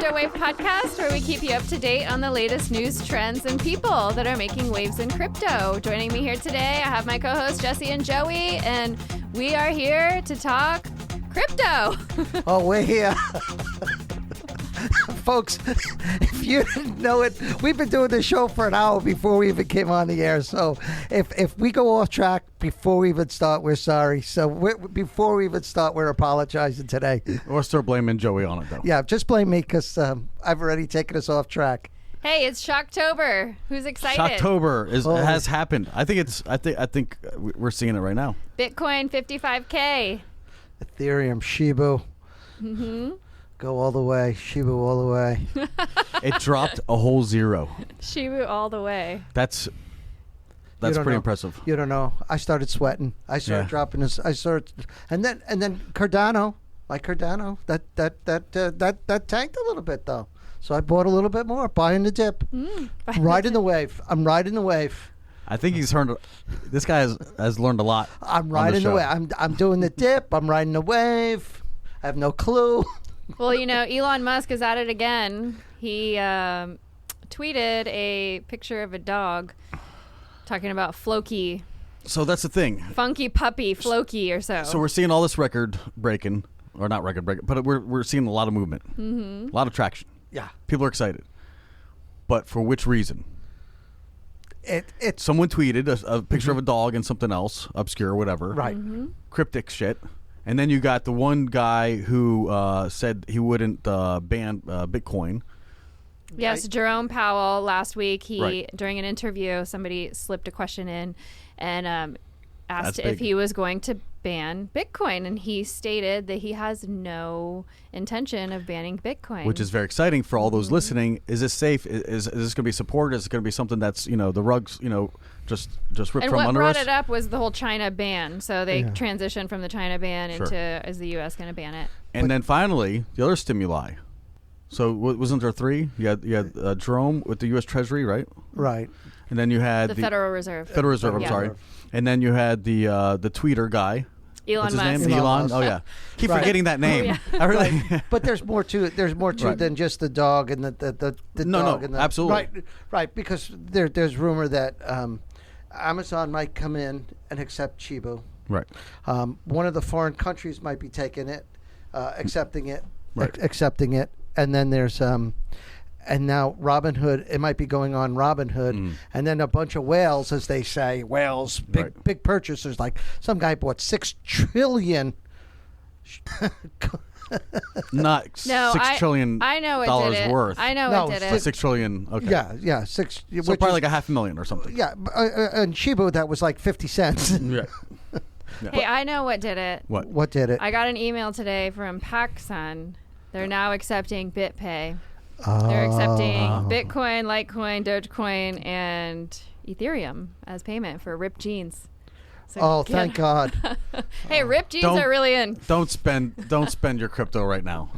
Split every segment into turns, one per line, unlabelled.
CryptoWave podcast, where we keep you up to date on the latest news, trends, and people that are making waves in crypto. Joining me here today, I have my co-hosts Jesse and Joey, and we are here to talk crypto.
Oh, we're here. Folks, if you didn't know it, we've been doing this show for an hour before we even came on the air. So if we go off track before we even start, we're sorry. So before we even start, we're apologizing today.
Or start blaming Joey on it, though.
Yeah, just blame me because I've already taken us off track.
Hey, it's Shocktober. Who's excited?
Shocktober has happened. I think we're seeing it right now.
Bitcoin 55K.
Ethereum, Shibu.
Mm-hmm.
Go all the way. Shibu all the way.
It dropped a whole zero.
Shibu all the way.
That's pretty impressive.
You don't know. I started sweating. I started dropping this. And then Cardano, that tanked a little bit though. So I bought a little bit more, buying the dip, riding the wave. I'm riding the wave.
I think this guy has learned a lot.
I'm riding the wave. I'm doing the dip. I'm riding the wave. I have no clue.
Well, you know, Elon Musk is at it again. He tweeted a picture of a dog talking about Floki.
So that's the thing.
Funky puppy Floki or so.
So we're seeing all this record breaking, or not record breaking, but we're seeing a lot of movement, a lot of traction.
Yeah,
people are excited, but for which reason? Someone tweeted a picture of a dog and something else, obscure, whatever,
right?
Cryptic shit. And then you got the one guy who said he wouldn't ban Bitcoin.
Yes, Jerome Powell last week, during an interview, somebody slipped a question in and asked if he was going to ban Bitcoin. And he stated that he has no intention of banning Bitcoin.
Which is very exciting for all those listening. Is this safe? Is this going to be supported? Is it going to be something that's, the rugs, just ripped from under us?
And what brought it up was the whole China ban. So they transitioned from the China ban into, is the U.S. going to ban it?
And then finally, the other stimuli. So wasn't there three? You had Jerome with the U.S. Treasury, right?
Right.
And then you had
the Federal Reserve.
Federal Reserve, I'm sorry. And then you had the tweeter guy.
What's
his
Musk.
name? Elon. Oh yeah, keep forgetting that name.
Oh, yeah.
I really.
But there's more to it. There's more to it than just the dog and the dog. And
Absolutely.
Right. Because there's rumor that Amazon might come in and accept Shibu.
Right.
One of the foreign countries might be taking it, accepting it,
right.
And then there's and now Robinhood. It might be going on Robinhood, and then a bunch of whales, as they say, big purchasers. Like some guy bought $6 trillion.
Not $6 trillion.
I know it
dollars
did it.
worth.
I know it did it.
$6 trillion. Okay.
Yeah, six.
So probably like $500,000 or something.
Yeah, and Shibu that was like 50 cents.
Yeah.
Hey, I know what did it.
What did it?
I got an email today from PacSun. They're now accepting BitPay. They're accepting Bitcoin, Litecoin, Dogecoin, and Ethereum as payment for ripped jeans. So
thank God.
Hey, ripped jeans are really in.
Don't spend your crypto right now.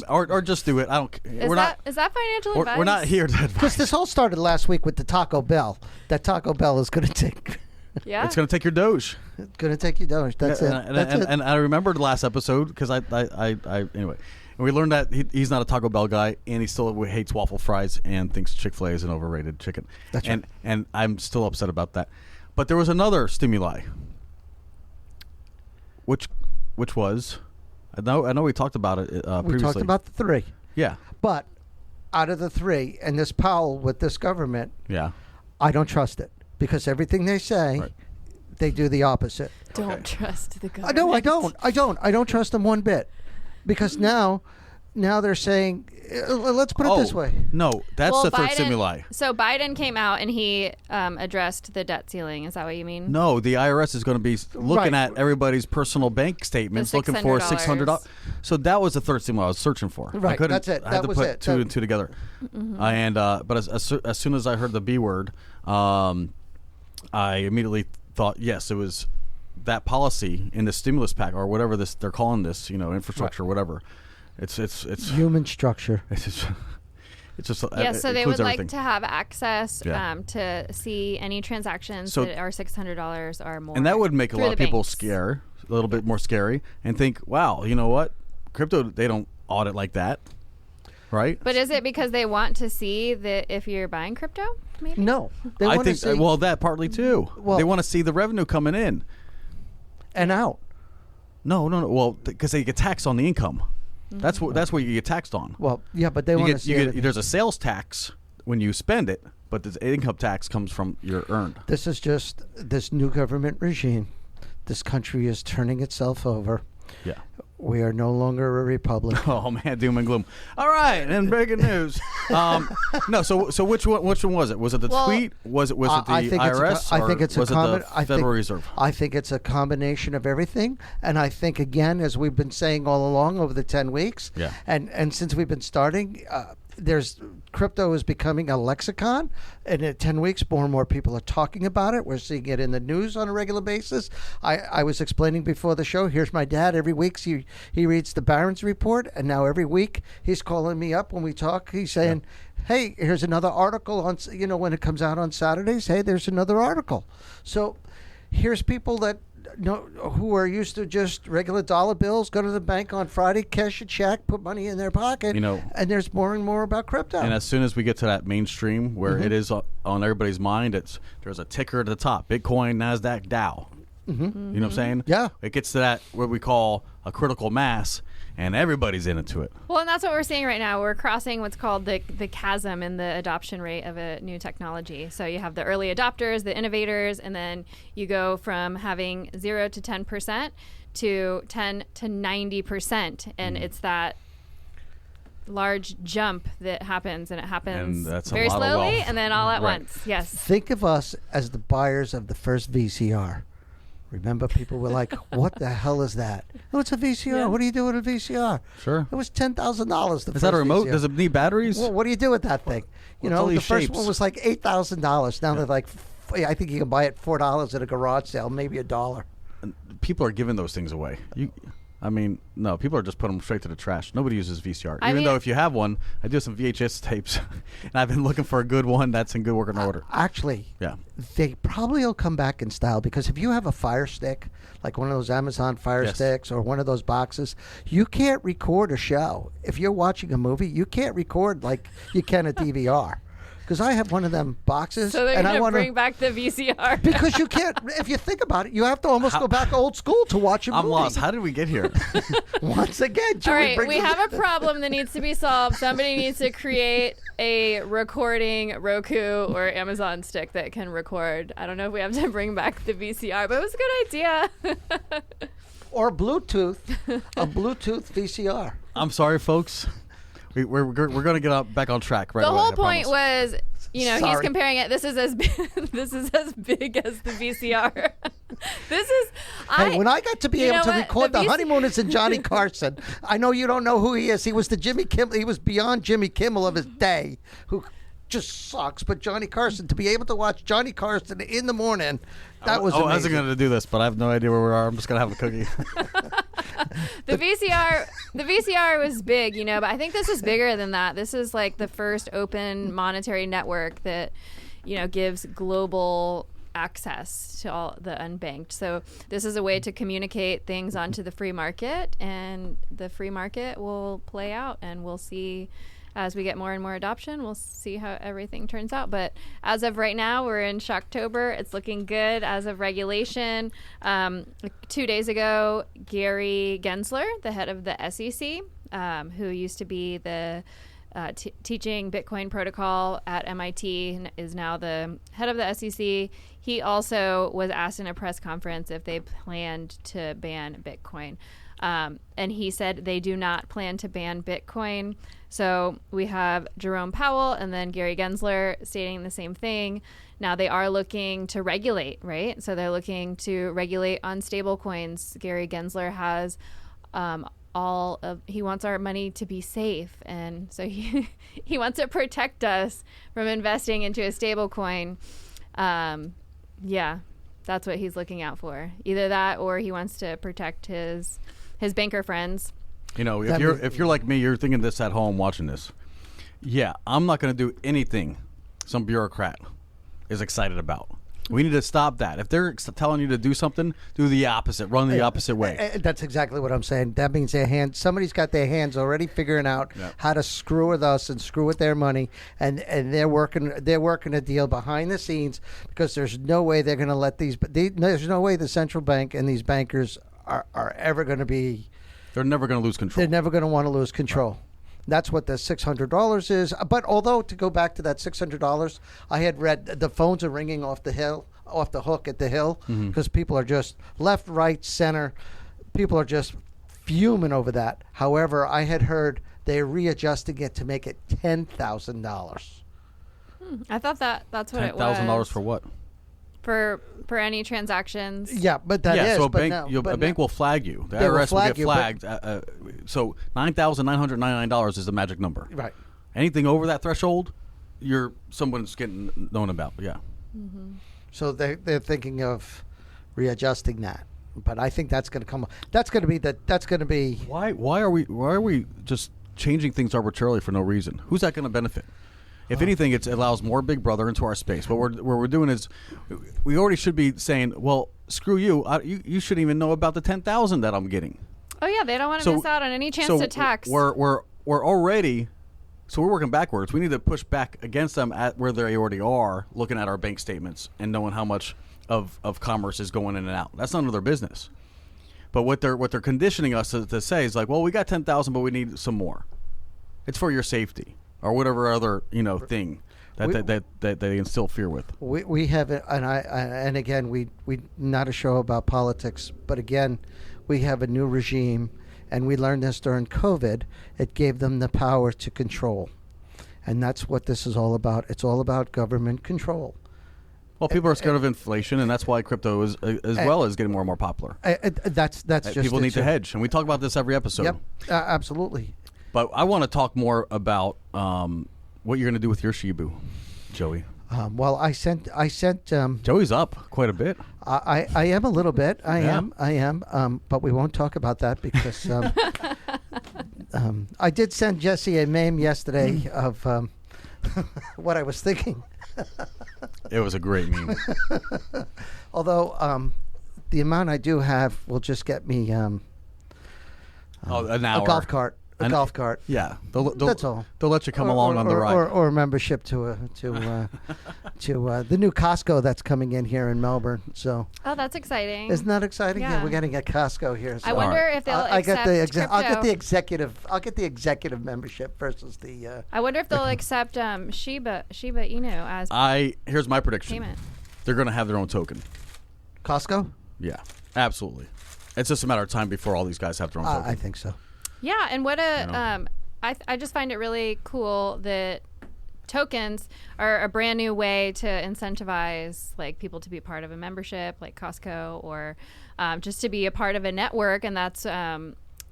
Or just do it. I don't.
Is that financial advice?
We're not here to advise.
Because this all started last week with the Taco Bell. That Taco Bell is going to take.
Yeah.
It's going to take your Doge.
It's going to take your Doge. That's it.
And I remembered the last episode because I anyway. And we learned that he's not a Taco Bell guy, and he still hates waffle fries and thinks Chick-fil-A is an overrated chicken.
That's right.
And I'm still upset about that. But there was another stimuli, which was, I know we talked about it previously.
We talked about the three.
Yeah.
But out of the three, and this Powell with this government, I don't trust it because everything they say, they do the opposite.
Don't trust the government.
No, I don't trust them one bit. Because now they're saying, let's put it this way.
No, that's the third stimuli.
So Biden came out and he addressed the debt ceiling. Is that what you mean?
No, the IRS is going to be looking at everybody's personal bank statements, looking for $600. So that was the third stimuli I was searching for.
Right, that's it.
I had to put two and two together. And but as soon as I heard the B word, I immediately thought, yes, it was that policy in the stimulus pack or whatever they're calling this, infrastructure, whatever. It's
human structure.
It's just
so they would
everything.
like to have access to see any transactions that are $600 or more,
and that would make a lot of people
banks.
a little bit more scary, and think, wow, you know what, crypto, they don't audit like that. right?
But is it because they want to see that if you're buying crypto? Maybe?
No,
I think that partly too.
Well,
they want to see the revenue coming in
and out.
No. Well, because they get taxed on the income. That's what you get taxed on.
Well, yeah, but they want to see.
There's a sales tax when you spend it, but the income tax comes from your earned.
This is just this new government regime. This country is turning itself over.
Yeah.
We are no longer a republic.
Oh man, doom and gloom. All right, and breaking news. No, so which one was it? Was it the tweet? Was it the IRS?
I think it's
was it the Federal Reserve?
I think it's a combination of everything, and I think again, as we've been saying all along over the 10 weeks, and since we've been starting. Crypto is becoming a lexicon, and in 10 weeks, more and more people are talking about it. We're seeing it in the news on a regular basis. I was explaining before the show. Here's my dad. Every week he reads the Barron's report, and now every week he's calling me up when we talk. He's saying, "Hey, here's another article on when it comes out on Saturdays. Hey, there's another article." So here's people that. Who are used to just regular dollar bills, go to the bank on Friday, cash a check, put money in their pocket, and there's more and more about crypto.
And as soon as we get to that mainstream where it is on everybody's mind, there's a ticker at the top, Bitcoin, NASDAQ, Dow. You know what I'm saying?
Yeah.
It gets to that what we call a critical mass, and everybody's into it.
Well, and that's what we're seeing right now. We're crossing what's called the chasm in the adoption rate of a new technology. So you have the early adopters, the innovators, and then you go from having 0 to 10% to 10 to 90%. And it's that large jump that happens, and it happens very slowly and then all at once. Yes.
Think of us as the buyers of the first VCR. Remember, people were like, what the hell is that? Oh, it's a VCR. Yeah. What do you do with a VCR?
Sure.
It was $10,000.
Is that a remote?
VCR.
Does it need batteries?
Well, what do you do with that thing? The first one was like $8,000. Now they're like, I think you can buy it $4 at a garage sale, maybe $1.
People are giving those things away. No, people are just putting them straight to the trash. Nobody uses VCR. Even though if you have one, I do some VHS tapes, and I've been looking for a good one that's in good working order.
Actually, they probably will come back in style, because if you have a Fire Stick, like one of those Amazon Fire Sticks or one of those boxes, you can't record a show. If you're watching a movie, you can't record like you can a DVR. Because I have one of them boxes.
So they're going to bring back the VCR.
Because you can't, if you think about it, you have to almost go back old school to watch a movie.
I'm lost. How did we get here?
Once again,
all right, we have a problem that needs to be solved. Somebody needs to create a recording Roku or Amazon stick that can record. I don't know if we have to bring back the VCR, but it was a good idea.
Or Bluetooth, a Bluetooth VCR.
I'm sorry, folks. We're going to get back on track right away.
The whole point was, he's comparing it. This is as big as the VCR.
When I got to be able to record The Honeymooners and Johnny Carson, I know you don't know who he is. He was the Jimmy Kimmel. He was beyond Jimmy Kimmel of his day, who just sucks. But Johnny Carson, to be able to watch Johnny Carson in the morning, that was amazing.
I wasn't going to do this, but I have no idea where we are. I'm just going to have a cookie.
The VCR was big, but I think this is bigger than that. This is like the first open monetary network that, gives global access to all the unbanked. So this is a way to communicate things onto the free market, and the free market will play out, and we'll see. As we get more and more adoption, we'll see how everything turns out. But as of right now, we're in Shocktober. It's looking good as of regulation. 2 days ago, Gary Gensler, the head of the SEC, who used to be the teaching Bitcoin protocol at MIT, and is now the head of the SEC. He also was asked in a press conference if they planned to ban Bitcoin. And he said they do not plan to ban Bitcoin. So we have Jerome Powell and then Gary Gensler stating the same thing. Now they are looking to regulate, right? So they're looking to regulate on stable coins. Gary Gensler has he wants our money to be safe. And so he wants to protect us from investing into a stable coin. Yeah, that's what he's looking out for. Either that, or he wants to protect his banker friends.
If you're like me, you're thinking this at home watching this. Yeah, I'm not going to do anything some bureaucrat is excited about. We need to stop that. If they're telling you to do something, do the opposite. Run the opposite way.
That's exactly what I'm saying. That means somebody's got their hands already figuring out how to screw with us and screw with their money, and they're working a deal behind the scenes, because there's no way they're going to let there's no way the central bank and these bankers are ever going to be.
They're never going to lose control.
They're never going to want to lose control. Right. That's what the $600 is. But although, to go back to that $600, I had read the phones are ringing off the hook at the Hill, because people are just left, right, center. People are just fuming over that. However, I had heard they're readjusting it to make it $10,000.
I thought that's what it was.
$10,000 for what?
For any transactions.
Yeah, but that is.
So
a
bank will flag you. The IRS will get flagged. So $9,999 is the magic number.
Right.
Anything over that threshold, someone's getting known about. Yeah.
Mm-hmm. So they're thinking of readjusting that, but I think that's going to come. That's going to be.
Why are we just changing things arbitrarily for no reason? Who's that going to benefit? If anything, it allows more Big Brother into our space. What we're doing is, we already should be saying, well, screw you. You shouldn't even know about the $10,000 that I'm getting.
Oh yeah, they don't want to miss out on any chance to tax.
We're already, so we're working backwards. We need to push back against them at where they already are, looking at our bank statements and knowing how much of commerce is going in and out. That's none of their business. But what they're conditioning us to say is like, well, we got 10,000, but we need some more. It's for your safety. Or whatever other thing that they instill fear with.
We have, and again, we not a show about politics, but again, we have a new regime, and we learned this during COVID. It gave them the power to control, and that's what this is all about. It's all about government control.
Well, people are scared of inflation, and that's why crypto is well as getting more and more popular.
That's just
people need to hedge, and we talk about this every episode.
Yep, absolutely.
But I want to talk more about what you're going to do with your Shibu, Joey.
Well, I sent.
Joey's up quite a bit.
I am a little bit. I am. But we won't talk about that because I did send Jesse a meme yesterday of what I was thinking.
It was a great meme.
Although the amount I do have will just get me
an hour.
A golf cart. Golf cart.
Yeah,
that's all.
They'll let you come along on the ride,
or a membership to the new Costco that's coming in here in Melbourne. So.
Oh, that's exciting!
Isn't that exciting? Yeah, we're getting a Costco here. So.
I wonder if they'll accept crypto.
I'll get the executive membership versus the.
I wonder if they'll accept Shiba Inu as.
Here's my prediction.
Payment.
They're going to have their own token.
Costco.
Yeah, absolutely. It's just a matter of time before all these guys have their own token.
I think so.
Yeah, and I just find it really cool that tokens are a brand new way to incentivize like people to be part of a membership like Costco or just to be a part of a network, and that's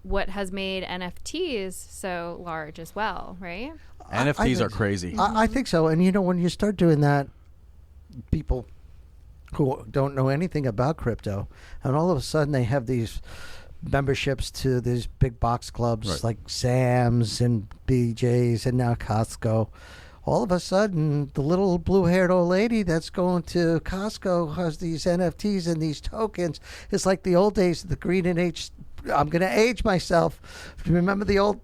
what has made NFTs so large as well, right?
NFTs are crazy.
I think so, and when you start doing that, people who don't know anything about crypto, and all of a sudden they have these memberships to these big box clubs like Sam's and BJ's and now Costco. All of a sudden, the little blue-haired old lady that's going to Costco has these NFTs and these tokens. It's like the old days of the green and age. I'm going to age myself. Remember the old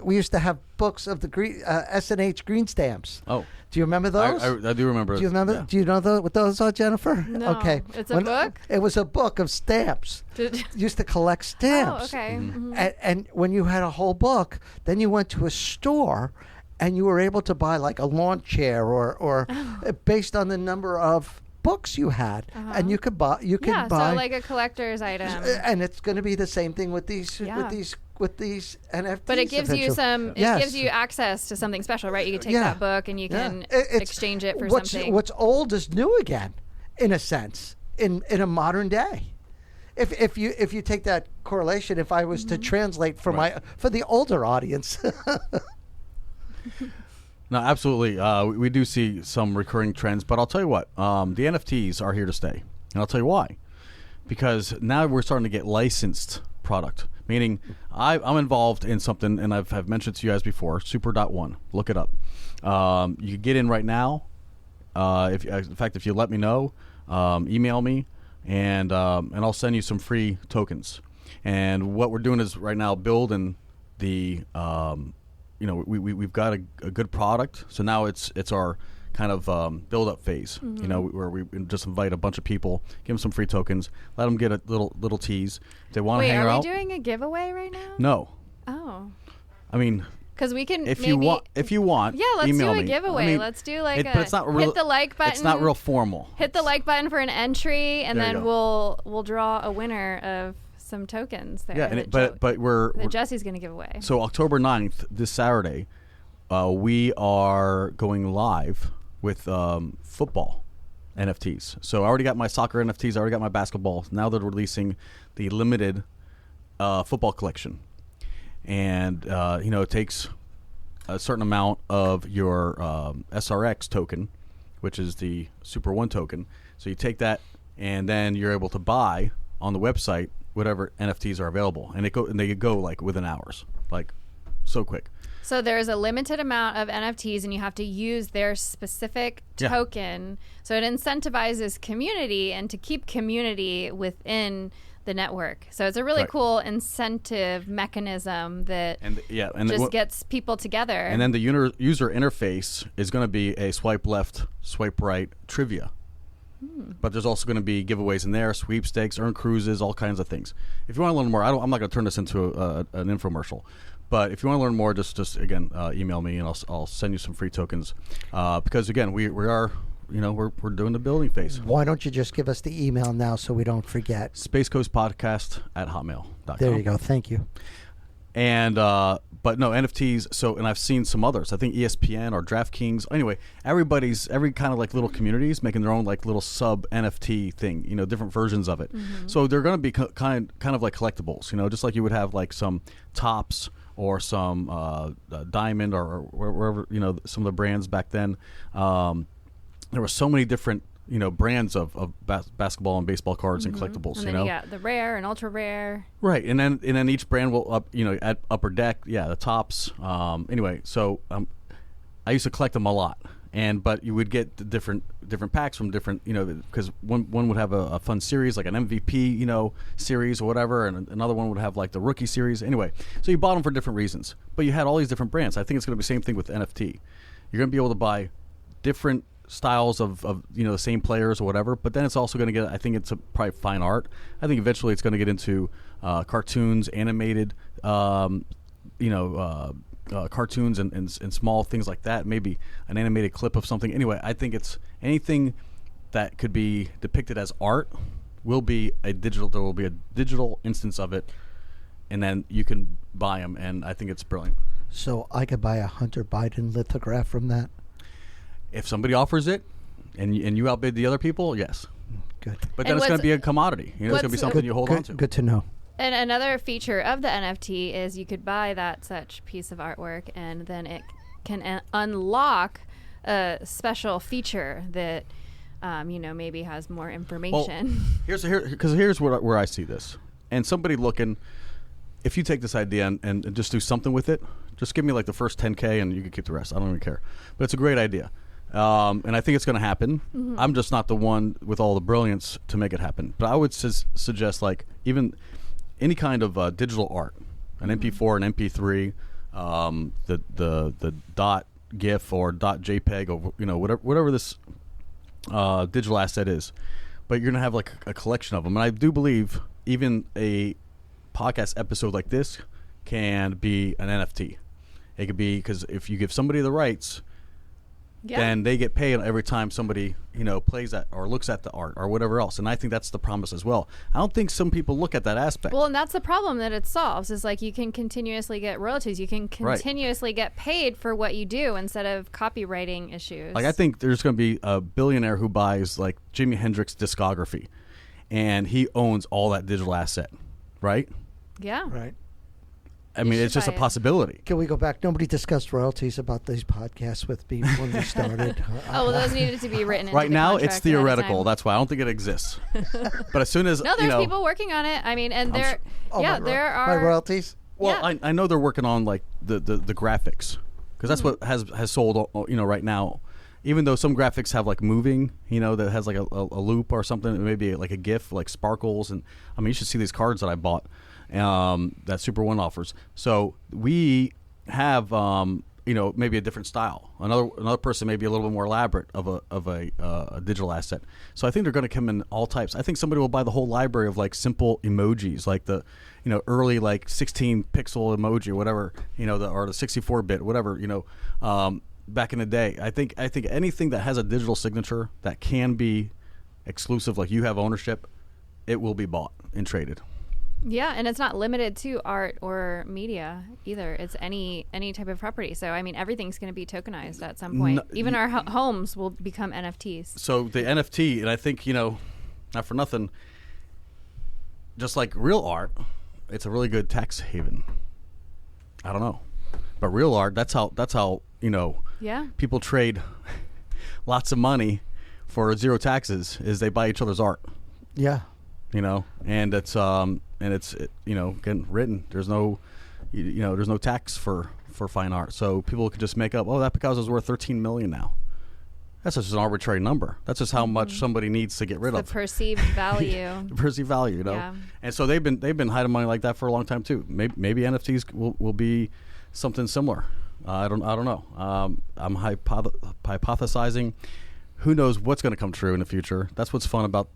we used to have books of the green S&H green stamps.
Oh.
Do you remember those?
I do remember.
Do you remember? Yeah. Do you know what those are, Jennifer?
No.
Okay.
It's a book?
It was a book of stamps. Used to collect stamps.
Oh, okay. Mm-hmm.
And when you had a whole book, then you went to a store and you were able to buy like a lawn chair or based on the number of books you had, and you could buy. So
like a collector's item.
And it's going to be the same thing with these NFTs.
But it gives you gives you access to something special, right? You can take that book and you can exchange it for something.
What's old is new again, in a sense, in a modern day. If you take that correlation, if I was to translate for the older audience.
No, absolutely. We do see some recurring trends, but I'll tell you what, the NFTs are here to stay. And I'll tell you why. Because now we're starting to get licensed product, meaning I'm involved in something, and I've mentioned to you guys before, Super.1. Look it up. You can get in right now, If you let me know, email me, and I'll send you some free tokens. And what we're doing is right now building the, we've got a good product. So now it's our kind of build-up phase, where we just invite a bunch of people, give them some free tokens, let them get a little tease. If they want to hang out.
Wait, are we doing a giveaway right now?
No.
Oh.
I mean,
because we can
if you want,
yeah, let's do a giveaway. I mean, let's do like
but it's not real,
hit the like button.
It's not real formal.
Hit the like button for an entry, and then we'll draw a winner of some tokens there.
Yeah, but we're
Jesse's going to give away.
So October 9th, this Saturday, we are going live with football NFTs. So I already got my soccer NFTs. I already got my basketball. Now they're releasing the limited football collection. And, it takes a certain amount of your SRX token, which is the Super 1 token. So you take that, and then you're able to buy on the website whatever NFTs are available. And they go like within hours, like so quick.
So there's a limited amount of NFTs, and you have to use their specific token. So it incentivizes community and to keep community within the network. So it's a really cool incentive mechanism that gets people together.
And then the user interface is going to be a swipe left, swipe right trivia. But there's also going to be giveaways in there, sweepstakes, earn cruises, all kinds of things. If you want to learn more, I'm not going to turn this into an infomercial. But if you want to learn more, just again, email me, and I'll send you some free tokens. Because again, we are. We're doing the building phase.
Why don't you just give us the email now so we don't forget?
spacecoastpodcast@hotmail.com.
There you go. Thank you.
And but no NFTs. So, and I've seen some others. I think ESPN or DraftKings. Anyway, every kind of like little communities making their own like little sub NFT thing. Different versions of it. Mm-hmm. So they're going to be kind of like collectibles. Just like you would have like some tops or some diamond or wherever some of the brands back then. There were so many different, brands of basketball and baseball cards and collectibles.
And then you got the rare and ultra rare.
Right, and then each brand will at Upper Deck, the tops. Anyway, so I used to collect them a lot, but you would get the different packs from different, because one would have a fun series like an MVP, series or whatever, and another one would have like the rookie series. Anyway, so you bought them for different reasons, but you had all these different brands. I think it's going to be the same thing with NFT. You're going to be able to buy different styles of the same players or whatever, but then it's also going to get, I think it's probably fine art. I think eventually it's going to get into cartoons, animated cartoons and small things like that, maybe an animated clip of something. Anyway, I think it's anything that could be depicted as art there will be a digital instance of it, and then you can buy them, and I think it's brilliant.
So I could buy a Hunter Biden lithograph from that?
If somebody offers it, and you outbid the other people, yes.
Good.
But then it's going to be a commodity. It's going to be something you hold on to.
Good to know.
And another feature of the NFT is you could buy that such piece of artwork, and then it can unlock a special feature that, maybe has more information.
Well, here's where I see this. And somebody looking, if you take this idea and just do something with it, just give me like the first 10K and you can keep the rest. I don't even care. But it's a great idea. And I think it's going to happen. Mm-hmm. I'm just not the one with all the brilliance to make it happen. But I would suggest like even any kind of digital art, an MP4, an MP3, the dot GIF or dot JPEG or whatever this digital asset is. But you're going to have like a collection of them. And I do believe even a podcast episode like this can be an NFT. It could be, because if you give somebody the rights, then they get paid every time somebody plays that or looks at the art or whatever else. And I think that's the promise as well. I don't think some people look at that aspect.
Well, and that's the problem that it solves, is like you can continuously get royalties. You can continuously get paid for what you do instead of copywriting issues.
Like I think there's going to be a billionaire who buys like Jimi Hendrix discography, and he owns all that digital asset, right?
Yeah.
Right.
I mean, it's just a possibility.
Can we go back? Nobody discussed royalties about these podcasts with me when we started.
Those needed to be written into
right
the
now,
contract
it's theoretical. That's why I don't think it exists. But as soon as
there's people working on it. I mean, and there are
my royalties.
Well, I know they're working on like the graphics, because that's what has sold right now, even though some graphics have like moving, that has like a loop or something, maybe like a GIF, like sparkles, and I mean, you should see these cards that I bought that Super One offers. So we have maybe a different style. Another person may be a little bit more elaborate of a digital asset. So I think they're going to come in all types. I think somebody will buy the whole library of like simple emojis, like the early like 16 pixel emoji or whatever, or the 64-bit, whatever, back in the day. I think anything that has a digital signature that can be exclusive, like you have ownership, it will be bought and traded.
Yeah, and it's not limited to art or media either. It's any type of property. So, I mean, everything's going to be tokenized at some point. Even our homes will become NFTs.
So the NFT, and I think, not for nothing, just like real art, it's a really good tax haven. I don't know. But real art, that's how people trade lots of money for zero taxes, is they buy each other's art.
Yeah.
And it's getting written. There's no there's no tax for fine art. So people could just make up, that Picasso is worth $13 million now. That's just an arbitrary number. That's just how much somebody needs to get rid of.
The perceived value.
The perceived value,
Yeah.
And so they've been hiding money like that for a long time too. Maybe NFTs will be something similar. I don't know. I'm hypothesizing. Who knows what's going to come true in the future? That's what's fun about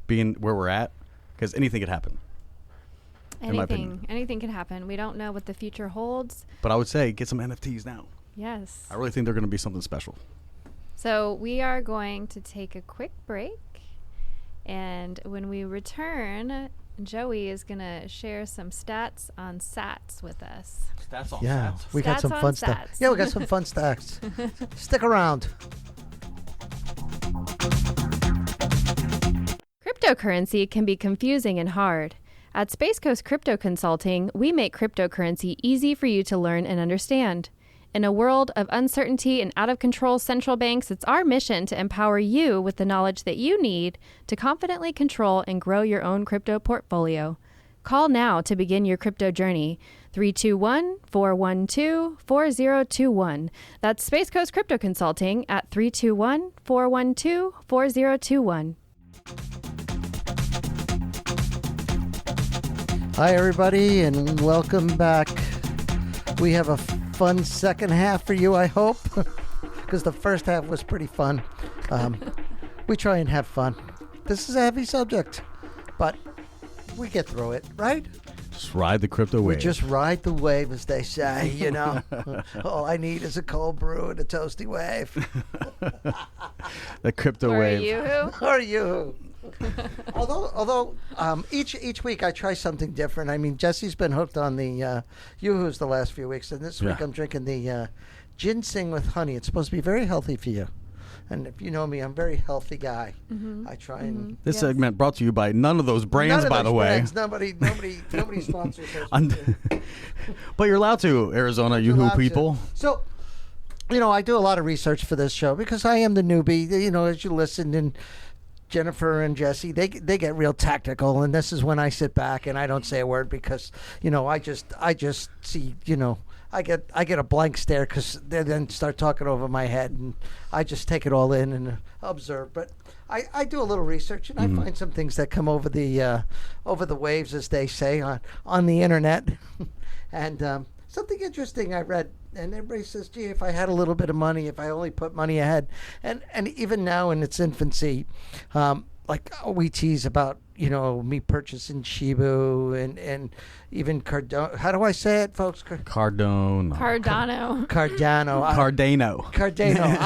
being where we're at, because anything could happen.
Anything can happen. We don't know what the future holds.
But I would say get some NFTs now.
Yes.
I really think they're going to be something special.
So we are going to take a quick break, and when we return, Joey is going to share some stats on sats with us.
Stats on
yeah,
stats.
We got
Stats
some
on
fun
stats.
stuff. Yeah, we got some fun stats. Stick around.
Cryptocurrency can be confusing and hard. At Space Coast Crypto Consulting, we make cryptocurrency easy for you to learn and understand. In a world of uncertainty and out-of-control central banks, it's our mission to empower you with the knowledge that you need to confidently control and grow your own crypto portfolio. Call now to begin your crypto journey. 321-412-4021. That's Space Coast Crypto Consulting at 321-412-4021.
Hi, everybody, and welcome back. We have a fun second half for you, I hope, because the first half was pretty fun. We try and have fun. This is a heavy subject, but we get through it, right?
Just ride the crypto wave.
We just ride the wave, as they say, All I need is a cold brew and a toasty wave.
The crypto wave.
Or you. Although each week I try something different. I mean, Jesse's been hooked on the Yoo-Hoos the last few weeks, and this week I'm drinking the ginseng with honey. It's supposed to be very healthy for you. And if you know me, I'm a very healthy guy. I try and...
This segment brought to you by none of those brands, by the way.
Nobody sponsors those.
But you're allowed to, Arizona Yoo-Hoo people.
So, I do a lot of research for this show because I am the newbie. As you listen, and Jennifer and Jesse, they get real tactical, and this is when I sit back and I don't say a word because, I just see, I get a blank stare because they then start talking over my head, and I just take it all in and observe. But I do a little research, and I find some things that come over the waves, as they say, on the internet. And something interesting I read, and everybody says, gee, if I had a little bit of money, if I only put money ahead. And even now in its infancy, like we tease about, me purchasing Shibu and even Cardano. How do I say it, folks?
Cardano.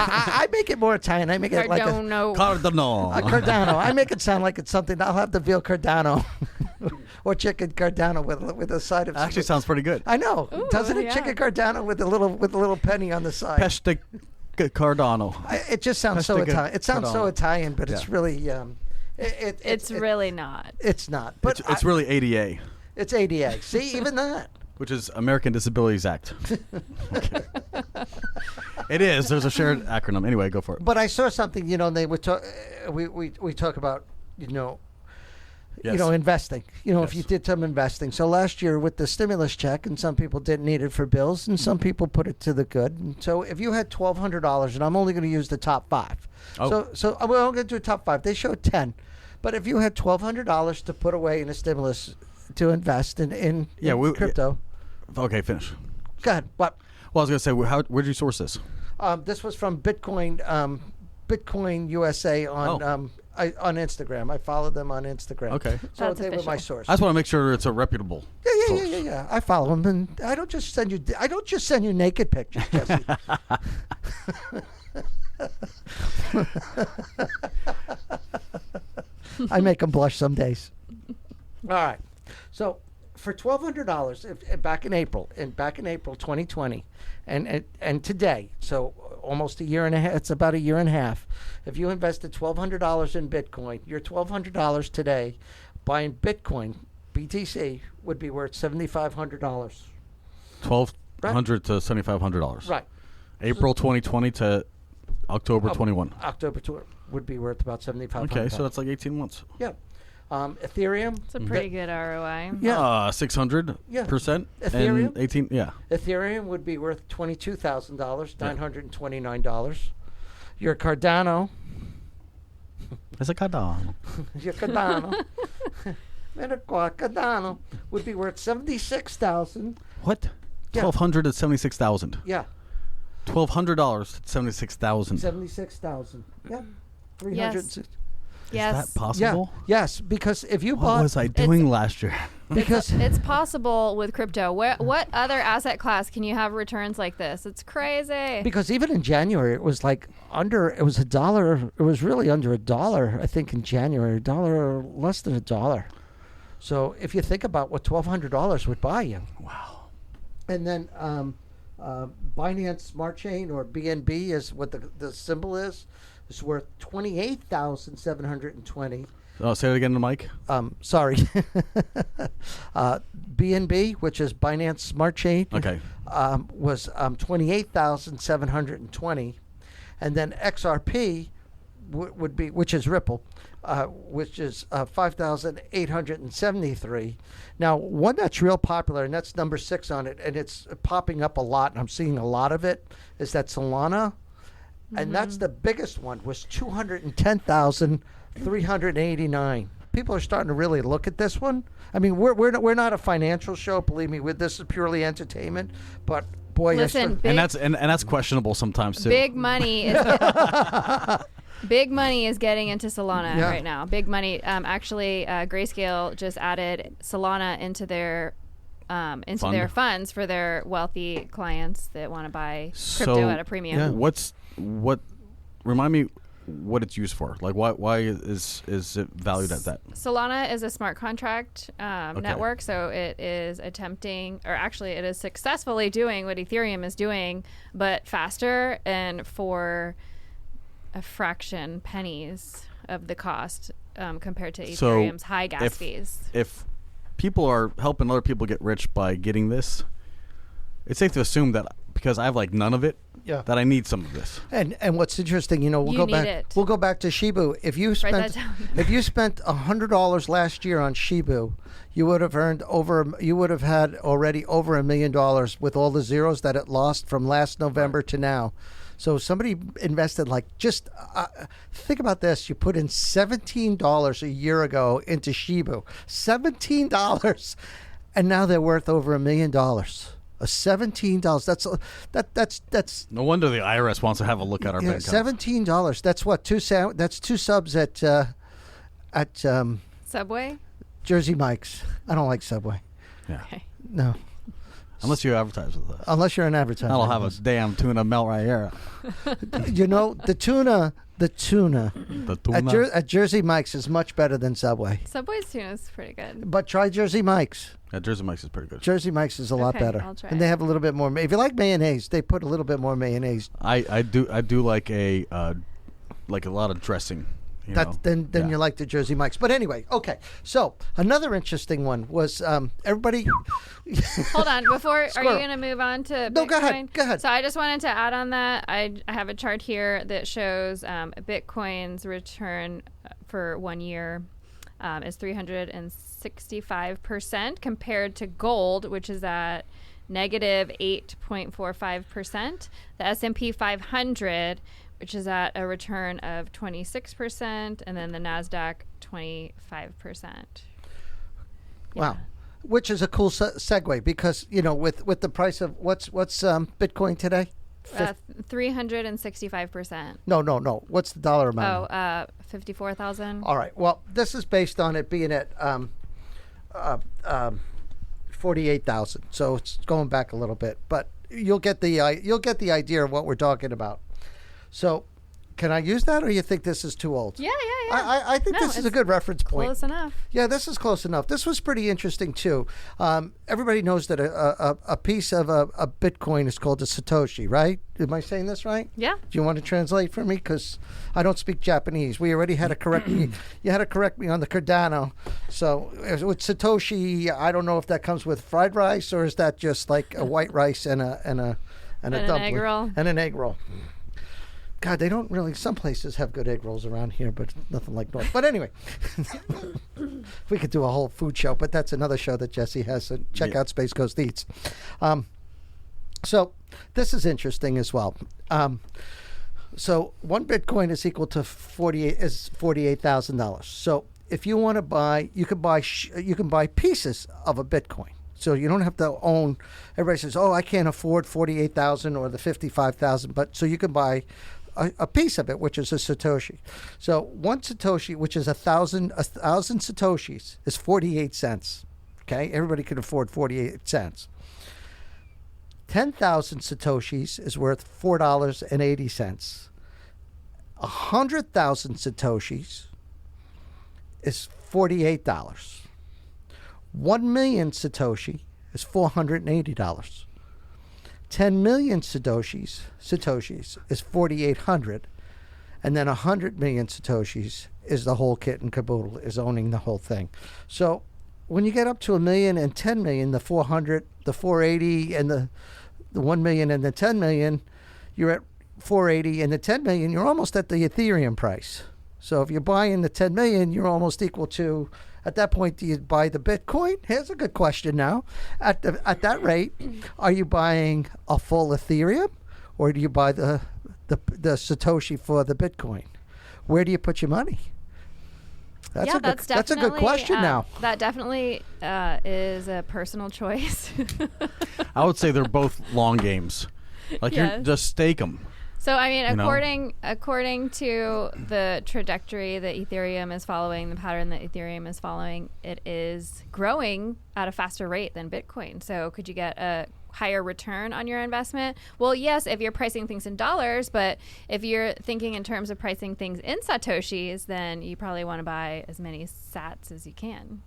I make it more Italian. I make it like
Cardano.
Cardano. I make it sound like it's something. I'll have the veal Cardano or chicken Cardano with a side of.
Actually, sounds pretty good.
I know, doesn't it?
Yeah.
Chicken Cardano with a little penny on the side.
Peste Cardano.
It just sounds so Italian. It sounds so Italian, but it's really.
It's really not.
It's not. But
it's really ADA.
It's ADA. See, even that.
Which is American Disabilities Act. It is. There's a shared acronym. Anyway, go for it.
But I saw something. They would talk. We talk about
Yes.
Investing.
Yes.
If you did some investing. So last year with the stimulus check, and some people didn't need it for bills, and some people put it to the good. And so if you had $1,200, and I'm only going to use the top 5.
Oh.
So we're only going to do top 5. They showed 10. But if you had $1,200 to put away in a stimulus to invest in crypto.
Okay, finish.
Go ahead. What?
Well, I was going to say, where'd you source this?
This was from Bitcoin USA on Instagram. I followed them on Instagram.
Okay.
So
That's
they were my
official.
source.
I just want to make sure it's a reputable source.
Yeah. I follow them, and I don't just send you naked pictures, Jesse. I make them blush some days. All right. So for $1,200, back in April 2020, and today, so almost a year and a half. It's about a year and a half. If you invested $1,200 in Bitcoin, your $1,200 today, buying Bitcoin, BTC, would be worth $7,500.
$1,200 to $7,500.
Right.
April 2020 to October 21.
October would be worth about $7,500.
Okay, so that's like 18 months.
Yeah. Ethereum.
It's a pretty good ROI.
Yeah.
600%.
Ethereum.
And 18. Yeah.
Ethereum would be worth $22,000, $929. Your Cardano.
It's a Cardano.
Your Cardano. Cardano would be worth $76,000.
What?
Yeah.
$1,200 to $76,000.
Yeah.
$1,200 to $76,000.
$76,000. Yeah.
Yes.
Is that possible?
Yes, because if you
What
bought...
was I doing last year?
Because
it's possible with crypto. What other asset class can you have returns like this? It's crazy.
Because even in January, it was like it was $1. It was really under $1, I think, in January. $1, less than $1. So if you think about what $1,200 would buy you.
Wow.
And then Binance Smart Chain, or BNB is what the symbol is worth $28,720.
Oh, say it again to Mike.
Sorry. BNB, which is Binance Smart Chain,
Okay.
was $28,720, and then XRP would be, which is Ripple, which is $5,873. Now, one that's real popular, and that's number 6 on it, and it's popping up a lot, and I'm seeing a lot of it, is that Solana. And that's the biggest one, was $210,389. People are starting to really look at this one. I mean, we're not a financial show, believe me. This is purely entertainment. But boy,
listen,
and that's questionable sometimes too.
Big money is big money is getting into Solana right now. Big money. Actually, Grayscale just added Solana into their their funds for their wealthy clients that want to buy crypto at a premium.
Yeah. Remind me what it's used for. Like, why is it valued at that?
Solana is a smart contract network, so it is attempting, or actually it is successfully doing what Ethereum is doing, but faster and for a fraction, pennies of the cost compared to Ethereum's high gas fees.
If people are helping other people get rich by getting this, it's safe to assume that because I have like none of it, that I need some of this.
And what's interesting, we'll go back to Shibu. If you spent $100 last year on Shibu, you would have had already over $1 million with all the zeros that it lost from last November to now. So somebody invested think about this. You put in $17 a year ago into Shibu, $17, and now they're worth over $1 million. $17. That's
no wonder the IRS wants to have a look at our bank accounts.
$17. That's what that's 2 subs at
Subway.
Jersey Mike's. I don't like Subway.
Yeah.
Okay.
No.
Unless you advertise with us.
Unless you're an advertiser.
I'll have a damn tuna melt right here.
The tuna at Jersey Mike's is much better than Subway.
Subway's tuna is pretty good.
But try Jersey Mike's.
Yeah, Jersey Mike's is pretty good.
Jersey Mike's is a lot better.
I'll try
and they have a little bit more. If you like mayonnaise, they put a little bit more mayonnaise.
I do like a lot of dressing.
Then you like the Jersey Mike's. But anyway, okay. So another interesting one was everybody.
Hold on, are you going to move on to Bitcoin?
No, go ahead.
So I just wanted to add on that. I have a chart here that shows Bitcoin's return for 1 year. is 365% compared to gold, which is at negative 8.45%. The S&P 500, which is at a return of 26%, and then the NASDAQ 25%. Yeah.
Wow. Which is a cool segue because, with the price of what's Bitcoin today?
365%.
No. What's the dollar amount?
54,000.
All right. Well, this is based on it being at 48,000. So it's going back a little bit, but you'll get the idea of what we're talking about. So, can I use that, or you think this is too old?
Yeah.
I think this is a good reference point.
Close enough.
Yeah, this is close enough. This was pretty interesting, too. Everybody knows that a piece of a Bitcoin is called a Satoshi, right? Am I saying this right?
Yeah.
Do you want to translate for me? Because I don't speak Japanese. We already had to correct me. You had to correct me on the Cardano. So with Satoshi, I don't know if that comes with fried rice, or is that just like a white rice and a dumpling?
An egg roll.
And an egg roll. God, they don't really. Some places have good egg rolls around here, but nothing like North. But anyway, we could do a whole food show, but that's another show that Jesse has. So check out Space Coast Eats. So this is interesting as well. So one Bitcoin is equal to $48,000. So if you want to buy, you can buy pieces of a Bitcoin. So you don't have to own. Everybody says, "Oh, I can't afford 48,000 or the 55,000," but so you can buy a piece of it, which is a Satoshi. So one Satoshi, which is 1,000 Satoshis, is 48 cents. Okay, everybody can afford 48 cents. 10,000 Satoshis is worth $4.80. 100,000 Satoshis is $48. 1 million Satoshi is $480. 10 million Satoshis is 4,800, and then 100 million Satoshis is the whole kit and caboodle, is owning the whole thing. So when you get up to 1 million and 10 million, the 400, the 480, and the 1 million and the 10 million, you're at 480, and the 10 million, you're almost at the Ethereum price. So if you're buying the 10 million, you're almost equal to. At that point, do you buy the Bitcoin? Here's a good question now. At that rate, are you buying a full Ethereum, or do you buy the Satoshi for the Bitcoin? Where do you put your money? That's a good question now.
That definitely is a personal choice.
I would say they're both long games. Like,
yes.
you just stake them.
So, I mean, according to the trajectory that Ethereum is following, the pattern that Ethereum is following, it is growing at a faster rate than Bitcoin. So could you get a higher return on your investment? Well, yes, if you're pricing things in dollars, but if you're thinking in terms of pricing things in Satoshis, then you probably want to buy as many sats as you can.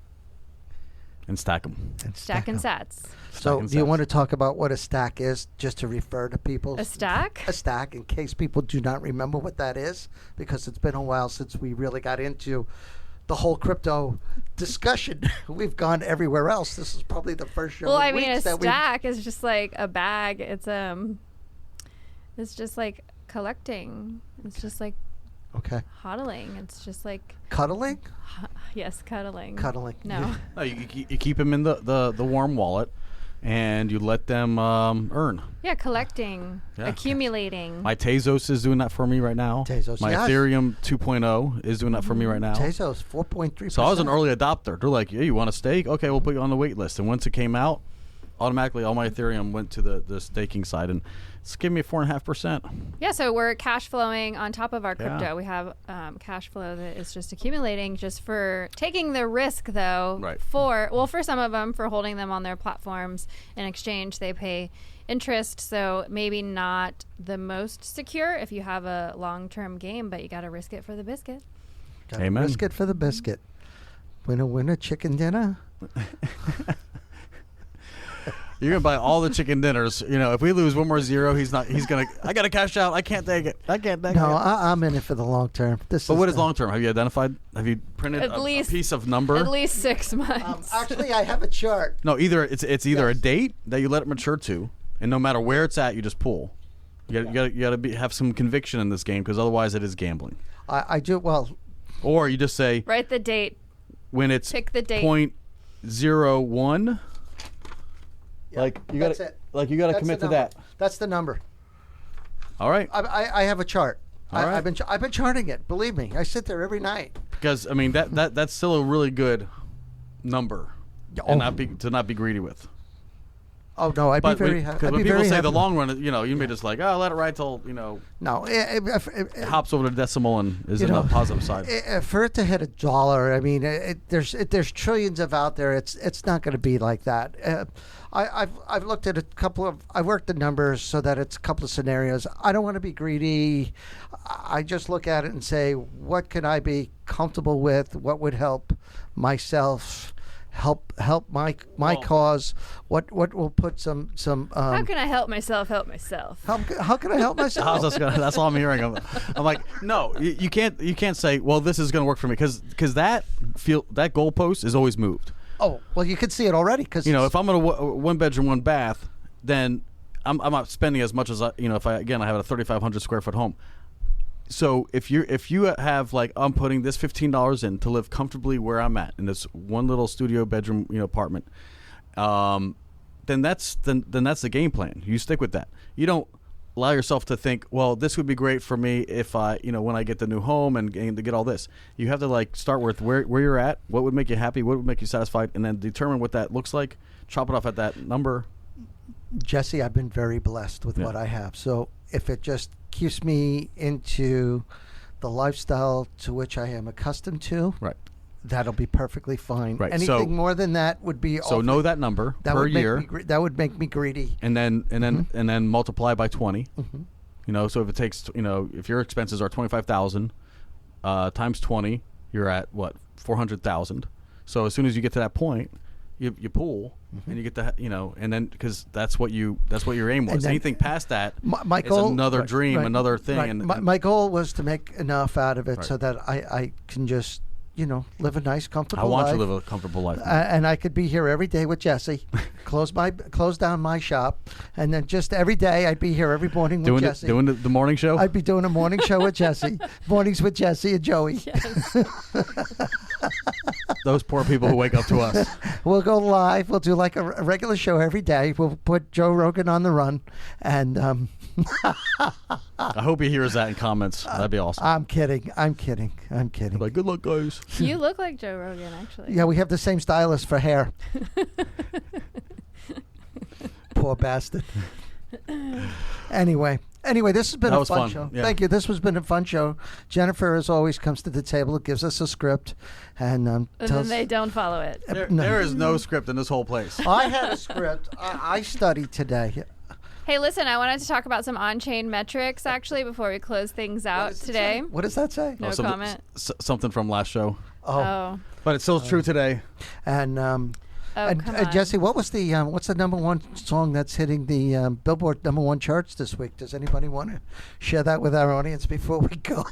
And stack them.
Stack and sats.
So do you want to talk about what a stack is, just to refer to people?
A stack?
A stack, in case people do not remember what that is, because it's been a while since we really got into the whole crypto discussion. We've gone everywhere else. This is probably the first show.
Well, I mean, a stack is just like a bag. It's just like collecting. It's just like hodling. It's just like
cuddling.
Yes, cuddling.
Cuddling.
No.
No, you keep them in the warm wallet, and you let them earn.
Yeah, collecting, accumulating.
My Tezos is doing that for me right now. My Ethereum 2.0 is doing that for me right now.
Tezos 4.3%.
So I was an early adopter. They're like, "Yeah, you want to stake? Okay, we'll put you on the wait list." And once it came out, automatically all my Ethereum went to the staking side, and it's giving me 4.5%.
Yeah, so we're cash flowing on top of our crypto. Yeah. We have cash flow that is just accumulating, just for taking the risk, though.
Right.
For some of them, for holding them on their platforms. In exchange, they pay interest, so maybe not the most secure if you have a long-term game, but you got to risk it for the biscuit.
Amen.
Risk it for the biscuit. Winner, chicken dinner.
You're gonna buy all the chicken dinners. You know, if we lose one more zero, he's gonna. I gotta cash out. I can't take it.
No, I'm in it for the long term.
But what is long term? Have you identified? Have you printed a piece of number?
At least 6 months.
Actually, I have a chart.
No, it's either a date that you let it mature to, and no matter where it's at, you just pull. You gotta have some conviction in this game, because otherwise it is gambling.
I do well.
Or you just say,
write the date.
when it's
pick the date.
0.01.
Yeah,
like you got to
That's
commit
the
to that.
That's the number.
All right.
I have a chart.
All right.
I've been charting it. Believe me, I sit there every night.
Because I mean that's still a really good number, and to not be greedy with.
Oh no, I'd be very happy.
Because when people say the long run, you may just like, let it ride till
No,
it hops over the decimal and is on the positive side.
For it to hit $1, I mean, there's trillions of out there. It's not going to be like that. I've looked at I worked the numbers so that it's a couple of scenarios. I don't want to be greedy. I just look at it and say, what can I be comfortable with? What would help myself? Help my cause. What will put some
how can I help myself? How
can I help myself?
That's all I'm hearing. I'm like, no, you can't say, well, this is going to work for me because that goalpost is always moved.
Oh, well, you can see it already because
if I'm in a 1-bedroom 1-bath, then I'm not spending as much as if I have a 3,500 square foot home. So if you have like, I'm putting this $15 in to live comfortably where I'm at in this one little studio bedroom apartment, then that's the game plan. You stick with that. You don't allow yourself to think, well, this would be great for me if I when I get the new home and to get all this. You have to like start with where you're at, what would make you happy, what would make you satisfied, and then determine what that looks like. Chop it off at that number.
Jesse, I've been very blessed with what I have. So if it just keeps me into the lifestyle to which I am accustomed to,
right,
that'll be perfectly fine.
Right.
Anything more than that would be
so know that number per year.
That would make me greedy.
And then multiply by 20. Mm-hmm. So if it takes if your expenses are 25,000 times 20, you're at what, 400,000. So as soon as you get to that point, you pool and you get the and then because that's what your aim was. Anything past that
my goal,
is another dream, another thing.
Right.
And
my goal was to make enough out of it so that I can just live a nice, comfortable life.
I want you to live a comfortable life.
And I could be here every day with Jesse, close down my shop, and then just every day I'd be here every morning with Jesse.
Doing the morning show?
I'd be doing a morning show with Jesse. Mornings with Jesse and Joey.
Yes.
Those poor people who wake up to us.
We'll go live. We'll do like a regular show every day. We'll put Joe Rogan on the run. And
I hope he hears that in comments. That'd be awesome.
I'm kidding.
Like, good luck, guys.
You look like Joe Rogan, actually.
Yeah, we have the same stylist for hair. Poor bastard. Anyway, this has been a fun show.
Yeah.
Thank you. This has been a fun show. Jennifer, as always, comes to the table, gives us a script, and
then they don't follow it.
There is no script in this whole place.
I had a script. I studied today.
Hey, listen, I wanted to talk about some on-chain metrics, actually, before we close things out today.
What does that say?
No comment.
Something from last show.
Oh.
But it's still true today.
And
come on.
Jesse, what's the #1 song that's hitting the Billboard #1 charts this week? Does anybody want to share that with our audience before we go?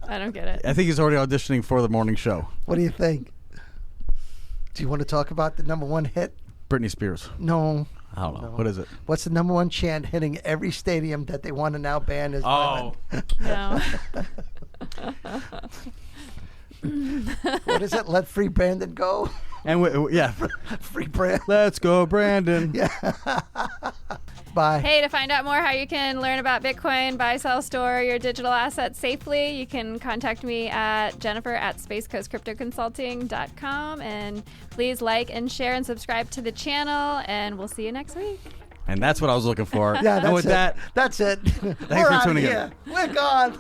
I don't get it.
I think he's already auditioning for the morning show.
What do you think? Do you want to talk about the #1 hit?
Britney Spears.
No.
I don't know. No. What is it?
What's the #1 chant hitting every stadium that they want to now ban is women?
No.
What is it? Let free Brandon go?
And
free Brandon.
Let's go, Brandon.
Yeah. Bye.
Hey, to find out more how you can learn about Bitcoin, buy, sell, store your digital assets safely, you can contact me at jennifer@spacecoastcryptoconsulting.com. And please like and share and subscribe to the channel, and we'll see you next week.
And that's what I was looking for.
Yeah,
and with that,
that's it.
Thanks for tuning in.
We're gone.